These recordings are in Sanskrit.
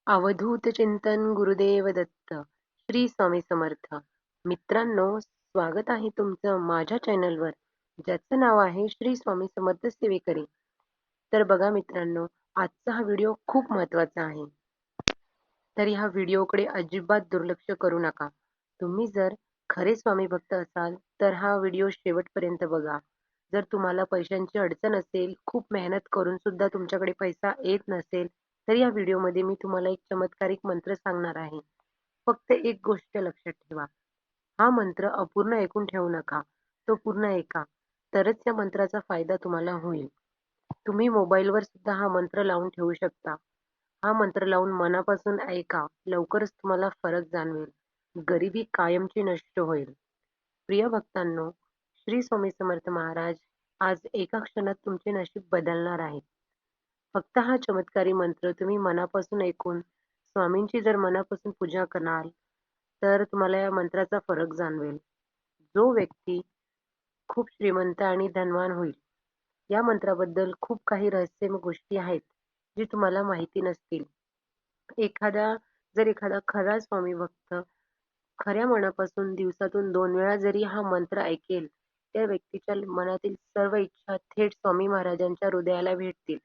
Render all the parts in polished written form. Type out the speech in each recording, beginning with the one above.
अवधूत चिंतन गुरुदेव दत्त श्री स्वामी समर्थ. मित्रांनो, स्वागत आहे तुमचं माझ्या चॅनलवर, ज्याचं नाव आहे श्री स्वामी समर्थ सेवेकरी. तर बघा मित्रांनो, आजचा हा व्हिडिओ खूप महत्त्वाचा आहे. तर ह्या व्हिडिओकडे अजिबात दुर्लक्ष करू नका. तुम्ही जर खरे स्वामी भक्त असाल तर हा व्हिडिओ शेवटपर्यंत बघा. जर तुम्हाला पैशांची अडचण असेल, खूप मेहनत करून सुद्धा तुमच्याकडे पैसा येत नसेल, तर या व्हिडिओमध्ये मी तुम्हाला एक चमत्कारिक मंत्र सांगणार आहे. फक्त एक गोष्ट लक्षात ठेवा. हा मंत्र अपूर्ण ऐकून ठेवू नका. तो पूर्ण ऐका, तरच या मंत्राचा फायदा तुम्हाला होईल. तुम्ही मोबाईलवर सुद्धा हा मंत्र लावून ठेवू शकता. हा मंत्र लावून मनापासून ऐका. लवकरच तुम्हाला फरक जाणवेल. गरिबी कायमची नष्ट होईल. प्रिय भक्तांनो, श्री स्वामी समर्थ महाराज आज एका क्षणात तुमचे नशीब बदलणार आहेत. फक्त हा चमत्कारी मंत्र तुम्ही मनापासून ऐकून स्वामींची जर मनापासून पूजा कराल, तर तुम्हाला या मंत्राचा फरक जाणवेल. जो व्यक्ती खूप श्रीमंत आणि धनवान होईल. या मंत्राबद्दल खूप काही रहस्यमय गोष्टी आहेत, जे तुम्हाला माहिती नसतील. एखादा एखादा खरा स्वामी भक्त खऱ्या मनापासून दिवसातून 2 वेळा जरी हा मंत्र ऐकेल, त्या व्यक्तीच्या मनातील सर्व इच्छा थेट स्वामी महाराजांच्या हृदयाला भेटतील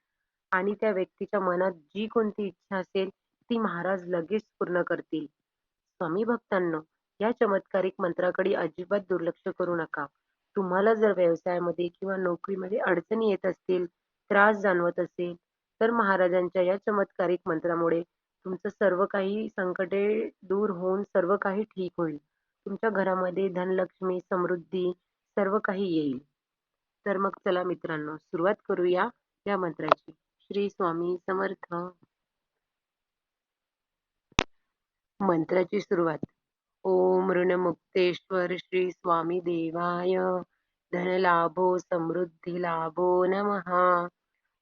आणि त्या व्यक्तीच्या मनात जी कोणती इच्छा असेल, ती महाराज लगेच पूर्ण करतील. स्वामी भक्तांनो, या चमत्कारिक मंत्राकडे अजिबात दुर्लक्ष करू नका. तुम्हाला जर व्यवसायामध्ये किंवा नोकरीमध्ये अडचणी येत असतील, त्रास जाणवत असेल, तर महाराजांच्या या चमत्कारिक मंत्रामुळे तुमचं सर्व काही संकटे दूर होऊन सर्व काही ठीक होईल. तुमच्या घरामध्ये धनलक्ष्मी, समृद्धी सर्व काही येईल. तर मग चला मित्रांनो, सुरुवात करूया या मंत्राची. श्री स्वामी समर्थ. मंत्राची सुरुवात. ओम ऋणमुक्तेश्वर श्री स्वामी देवाय धनलाभो समृद्धी लाभो नमः.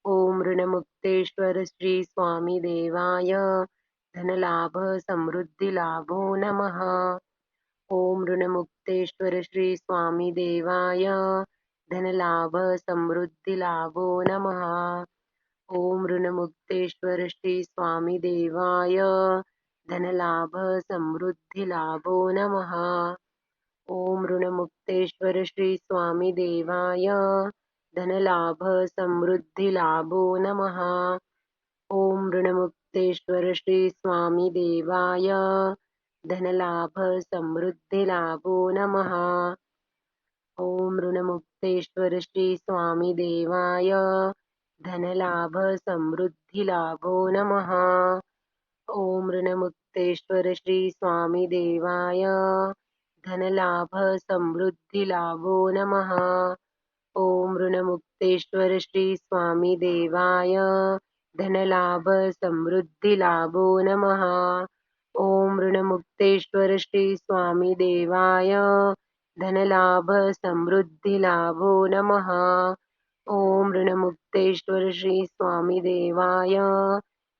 ओम ऋणमुक्तेश्वर श्री स्वामी देवाय धनलाभ समृद्धी लाभो नमः. ओम ऋणमुक्तेश्वर श्री स्वामी देवाय धनलाभ समृद्धी लाभो नमः. ओम ऋणमुक्तेश्वर श्री स्वामी देवाय धनलाभ समृद्धी लाभो नमः. ओम ऋणमुक्तेश्वर श्री स्वामी देवाय धनलाभ समृद्धी लाभो नमः. ओम ऋणमुक्तेश्वर श्री स्वामी देवाय धनलाभ समृद्धी लाभो नमः. ओम ऋणमुक्तेश्वर श्री स्वामी देवाय धनलाभ समृद्धी लाभो नमः. ओम ऋणमुक्तेश्वर श्री स्वामी देवाय धनलाभ समृद्धी लाभो नमः. ओम ऋणमुक्तेश्वर श्री स्वामी देवाय धनलाभ समृद्धी लाभो नमः. ओम ऋणमुक्तेश्वर श्री स्वामी देवाय धनलाभ समृद्धी लाभो नमः. ओम ऋणमुक्तेश्वर श्री स्वामी देवाय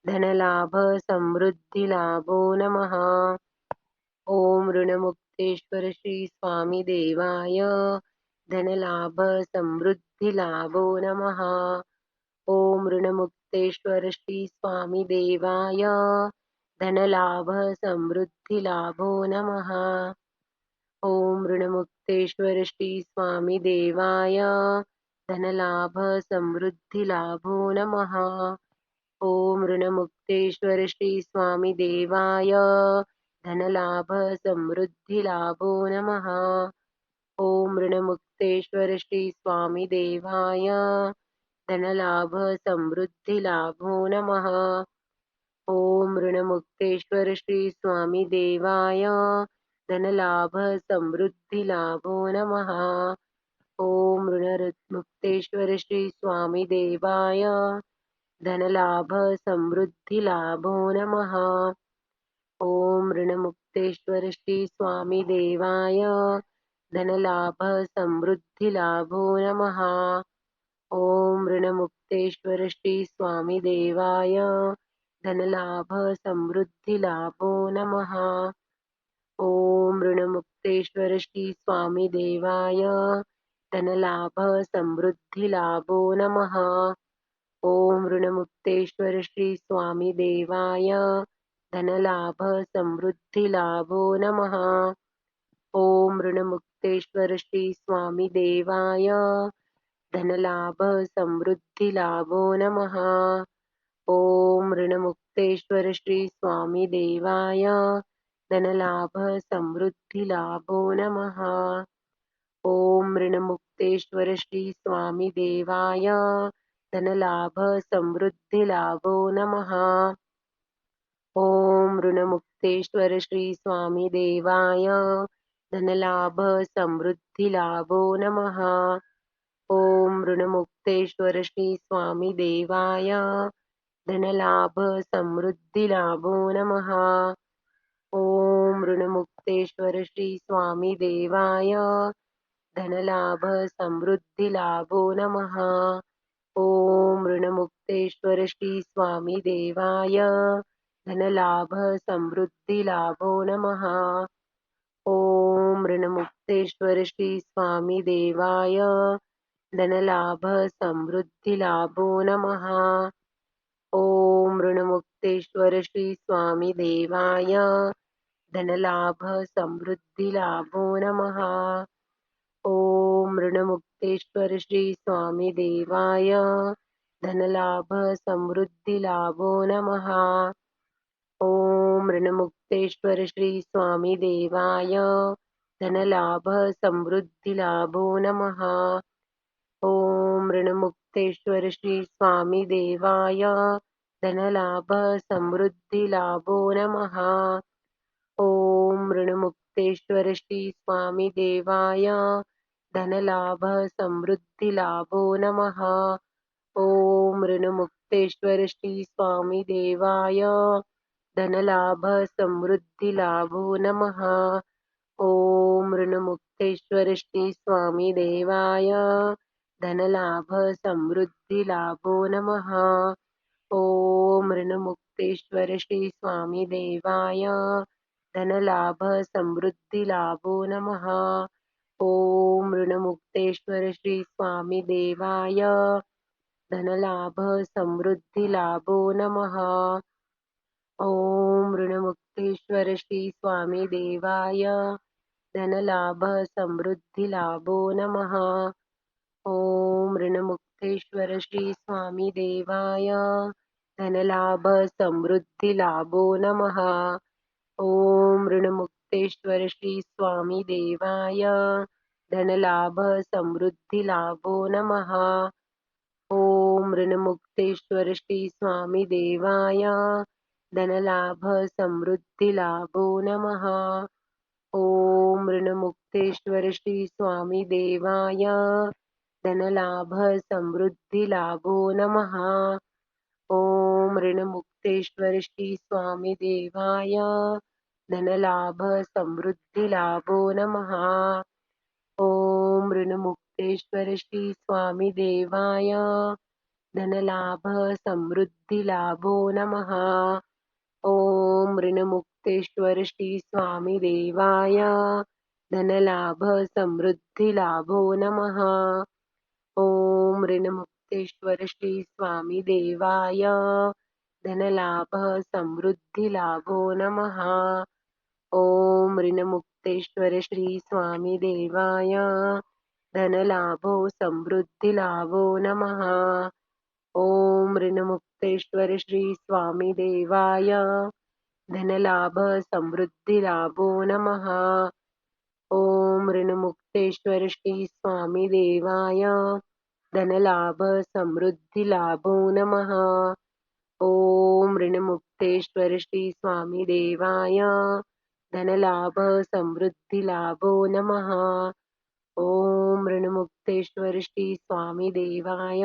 धनलाभ समृद्धी लाभो नमः. ओम ऋणमुक्तेश्वर श्री स्वामी देवाय धनलाभ समृद्धी लाभो नमः. ओम ऋणमुक्तेश्वर श्री स्वामी देवाय धनलाभ समृद्धी लाभो नमः. ओम ऋणमुक्तेश्वर श्री स्वामी देवाय धनलाभ समृद्धी लाभो नमः. ओम ऋणमुक्तेश्वर श्री स्वामी देवाय धनलाभ समृद्धी लाभो नमः. ओम ऋणमुक्तेश्वर श्री स्वामी देवाय धनलाभ समृद्धी लाभो नमः. ओम ऋणमुक्तेश्वर श्री स्वामी देवाय धनलाभ समृद्धी लाभो नमः. ओम ऋणमुक्तेश्वर श्री स्वामी देवाय धनलाभ समृद्धी लाभो नमः. ओम ऋणमुक्तेश्वर श्री स्वामी देवाय धनलाभ समृद्धी लाभो नमः. ओम ऋणमुक्तेश्वर श्री स्वामी देवाय धनलाभ समृद्धी लाभो नमः. ओम ऋणमुक्तेश्वर श्री स्वामी देवाय धनलाभ समृद्धी लाभो नमः. ओम ऋणमुक्तेश्वर श्री स्वामी देवाय धनलाभ समृद्धिलाभो नमः। ओम ऋणमुक्तेश्वर श्री स्वामी देवाय धनलाभ समृद्धिलाभो नमः। ओम ऋणमुक्तेश्वर श्री स्वामी देवाय धनलाभ समृद्धिलाभो नमः। ओम ऋणमुक्तेश्वर श्री स्वामी देवाय धनलाभ समृद्धिलाभो नमः। ओम ऋणमुक्तेश्वर श्री स्वामी देवाय धनलाभ समृद्धिलाभो नमः। ओम ऋणमुक्तेश्वर श्री स्वामी देवाय धनलाभ समृद्धिलाभो नमः। ओम ऋणमुक्तेश्वर श्री स्वामी देवाय धनलाभ समृद्धिलाभो नमः। ओम ऋणमुक्तेश्वर श्री स्वामी देवाय धनलाभ समृद्धिलाभो नमः। ओम ऋणमुक्तेश्वर श्री स्वामी देवाय धनलाभ समृद्धिलाभो नमः। ओम ऋणमुक्तेश्वर श्री स्वामी देवाय धनलाभ समृद्धिलाभो नमः। ओम ऋणमुक्तेश्वर श्री स्वामी देवाय धनलाभ समृद्धिलाभो नमः। ओम ऋणमुक्तेश्वर श्री स्वामी देवाय धनलाभ समृद्धिलाभो नमः। ओम ऋणमुक्तेश्वर श्री स्वामी देवाय धनलाभ समृद्धिलाभो नमः। ओम ऋणमुक्तेश्वर श्री स्वामी देवाय धनलाभ समृद्धिलाभो नमः। ओम ऋणमुक्तेश्वर श्री स्वामी देवाय धनलाभ समृद्धिलाभो नमः। ओम ऋणमुक्तेश्वर श्री स्वामी देवाय धनलाभ समृद्धिलाभो नमः। ओम ऋणमुक्तेश्वर श्री स्वामी देवाय धनलाभ समृद्धिलाभो नमः। ओम ऋणमुक्तेश्वर श्री स्वामी देवाय धनलाभ समृद्धिलाभो नमः। ओम ऋणमुक्तेश्वर श्री स्वामी देवाय धनलाभ समृद्धिलाभो नमः। ओम ऋणमुक्तेश्वर श्री स्वामी देवाय धनलाभ समृद्धिलाभो नमः। ओम ऋणमुक्तेश्वर श्री स्वामी देवाय धनलाभ समृद्धिलाभो नमः। ओम ऋणमुक्तेश्वर श्री स्वामी देवाय धनलाभ समृद्धिलाभो नमः। ओम ऋणमुक्तेश्वर श्री स्वामी देवाय धनलाभ समृद्धिलाभो नमः। ओम ऋणमुक्तेश्वर श्री स्वामी देवाय धनलाभ समृद्धिलाभो नमः। ओम ऋणमुक्तेश्वर श्री स्वामी देवाय धनलाभ समृद्धिलाभो नमः। ओम ऋणमुक्तेश्वर श्री स्वामी देवाय धनलाभ समृद्धिलाभो नमः। ओम ऋणमुक्तेश्वर श्री स्वामी देवाय धनलाभ समृद्धिलाभो नमः। ओम ऋणमुक्तेश्वर श्री स्वामी देवाय धनलाभो समृद्धिलाभो नमः। ओम ऋणमुक्तेश्वर श्री स्वामी देवाय धनलाभ समृद्धिलाभो नमः। ओम ऋणमुक्तेश्वर श्री स्वामी देवाय धनलाभ समृद्धिलाभो नमः। ओम ऋणमुक्तेश्वर श्री स्वामी देवाय धनलाभ समृद्धिलाभो नमः। ओम ऋणमुक्तेश्वर श्री स्वामी देवाय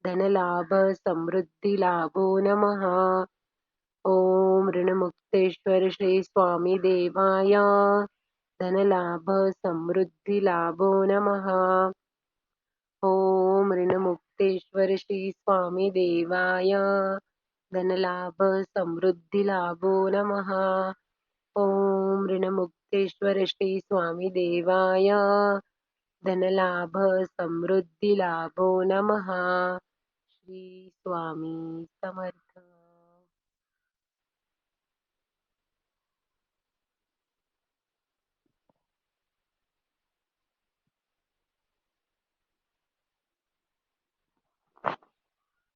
धनलाभ समृद्धिलाभो नमः। ओम ऋणमुक्तेश्वर श्री स्वामी देवाय धनलाभ समृद्धिलाभो नमः। ओम ऋणमुक्तेश्वर श्री स्वामी देवाय धनलाभ समृद्धिलाभो नमः। ओम ऋणमुक्तेश्वर श्री स्वामी देवाय धनलाभ समृद्धिलाभो नमः। श्री स्वामी समर्थ।